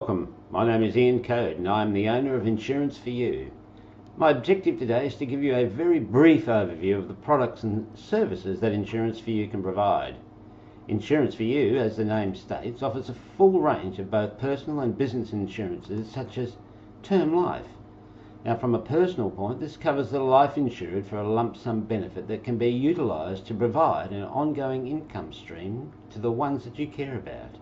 Welcome, my name is Ian Code and I am the owner of Insurance for You. My objective today is to give you a very brief overview of the products and services that Insurance for You can provide. Insurance for You, as the name states, offers a full range of both personal and business insurances such as term life. Now, from a personal point, this covers the life insured for a lump sum benefit that can be utilised to provide an ongoing income stream to the ones that you care about.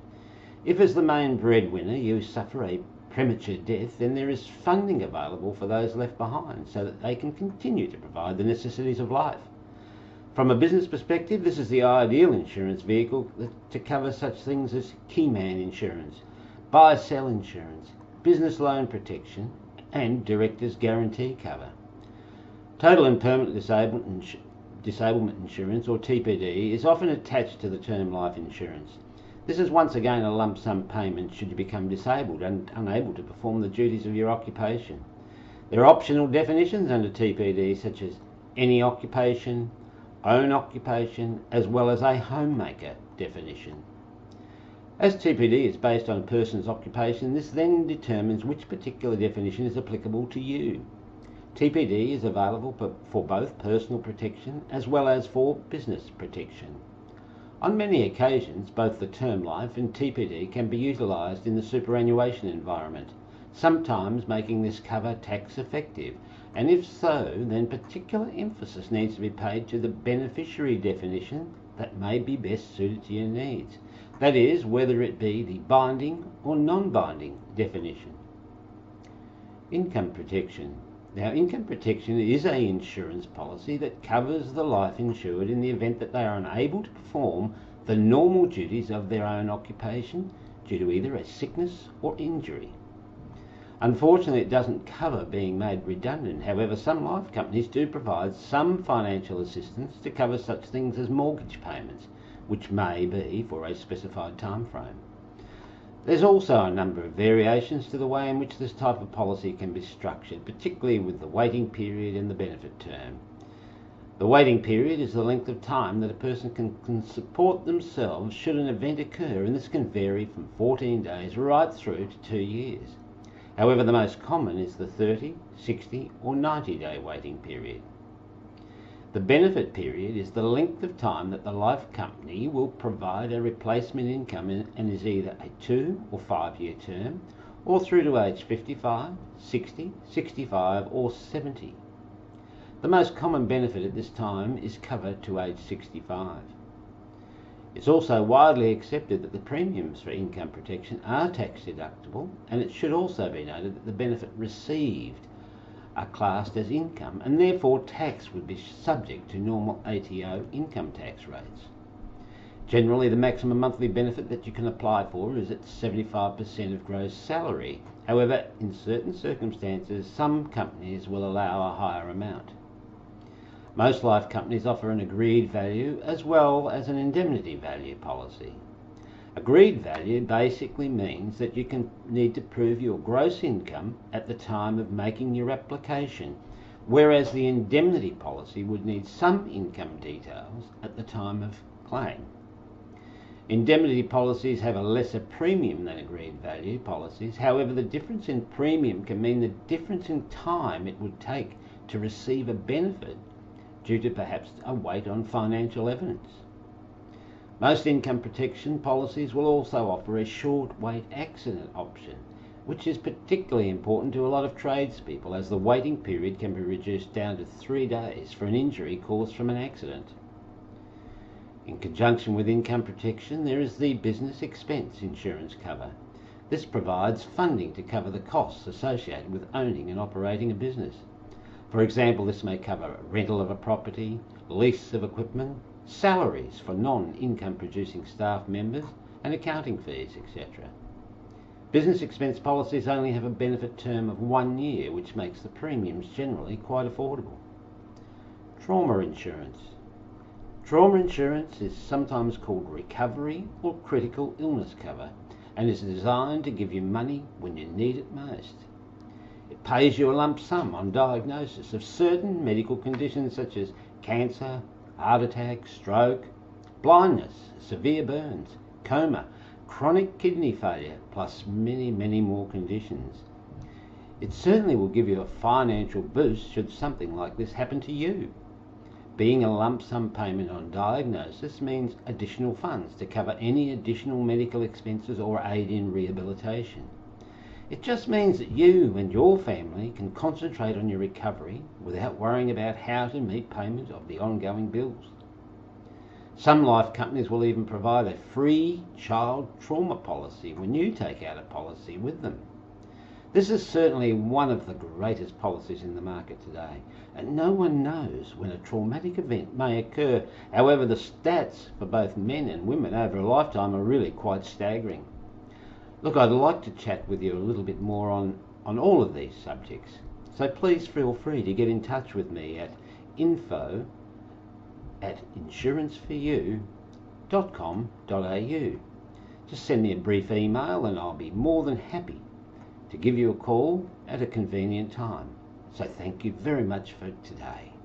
If as the main breadwinner you suffer a premature death, then there is funding available for those left behind so that they can continue to provide the necessities of life. From a business perspective, this is the ideal insurance vehicle to cover such things as key man insurance, buy-sell insurance, business loan protection and director's guarantee cover. Total and permanent disablement insurance, or TPD, is often attached to the term life insurance. This is once again a lump sum payment should you become disabled and unable to perform the duties of your occupation. There are optional definitions under TPD such as any occupation, own occupation, as well as a homemaker definition. As TPD is based on a person's occupation, this then determines which particular definition is applicable to you. TPD is available for both personal protection as well as for business protection. On many occasions, both the term life and TPD can be utilised in the superannuation environment, sometimes making this cover tax effective, and if so, then particular emphasis needs to be paid to the beneficiary definition that may be best suited to your needs. That is, whether it be the binding or non-binding definition. Income protection. Now, income protection is an insurance policy that covers the life insured in the event that they are unable to perform the normal duties of their own occupation due to either a sickness or injury. Unfortunately, it doesn't cover being made redundant. However, some life companies do provide some financial assistance to cover such things as mortgage payments, which may be for a specified time frame. There's also a number of variations to the way in which this type of policy can be structured, particularly with the waiting period and the benefit term. The waiting period is the length of time that a person can support themselves should an event occur, and this can vary from 14 days right through to 2 years. However, the most common is the 30, 60 or 90-day waiting period. The benefit period is the length of time that the life company will provide a replacement income and is either a 2 or 5 year term or through to age 55, 60, 65 or 70. The most common benefit at this time is cover to age 65. It's also widely accepted that the premiums for income protection are tax deductible, and it should also be noted that the benefit received are classed as income and therefore tax would be subject to normal ATO income tax rates. Generally, the maximum monthly benefit that you can apply for is at 75% of gross salary. However, in certain circumstances, some companies will allow a higher amount. Most life companies offer an agreed value as well as an indemnity value policy. Agreed value basically means that you need to prove your gross income at the time of making your application, whereas the indemnity policy would need some income details at the time of claim. Indemnity policies have a lesser premium than agreed value policies. However, the difference in premium can mean the difference in time it would take to receive a benefit due to perhaps a wait on financial evidence. Most income protection policies will also offer a short wait accident option, which is particularly important to a lot of tradespeople as the waiting period can be reduced down to 3 days for an injury caused from an accident. In conjunction with income protection, there is the business expense insurance cover. This provides funding to cover the costs associated with owning and operating a business. For example, this may cover rental of a property, lease of equipment, salaries for non-income producing staff members and accounting fees, etc. Business expense policies only have a benefit term of 1 year, which makes the premiums generally quite affordable. Trauma insurance. Trauma insurance is sometimes called recovery or critical illness cover and is designed to give you money when you need it most. It pays you a lump sum on diagnosis of certain medical conditions such as cancer, heart attack, stroke, blindness, severe burns, coma, chronic kidney failure, plus many, many more conditions. It certainly will give you a financial boost should something like this happen to you. Being a lump sum payment on diagnosis means additional funds to cover any additional medical expenses or aid in rehabilitation. It just means that you and your family can concentrate on your recovery without worrying about how to meet payment of the ongoing bills. Some life companies will even provide a free child trauma policy when you take out a policy with them. This is certainly one of the greatest policies in the market today, and no one knows when a traumatic event may occur. However, the stats for both men and women over a lifetime are really quite staggering. Look, I'd like to chat with you a little bit more on all of these subjects, so please feel free to get in touch with me at info@insuranceforyou.com.au. Just send me a brief email and I'll be more than happy to give you a call at a convenient time. So thank you very much for today.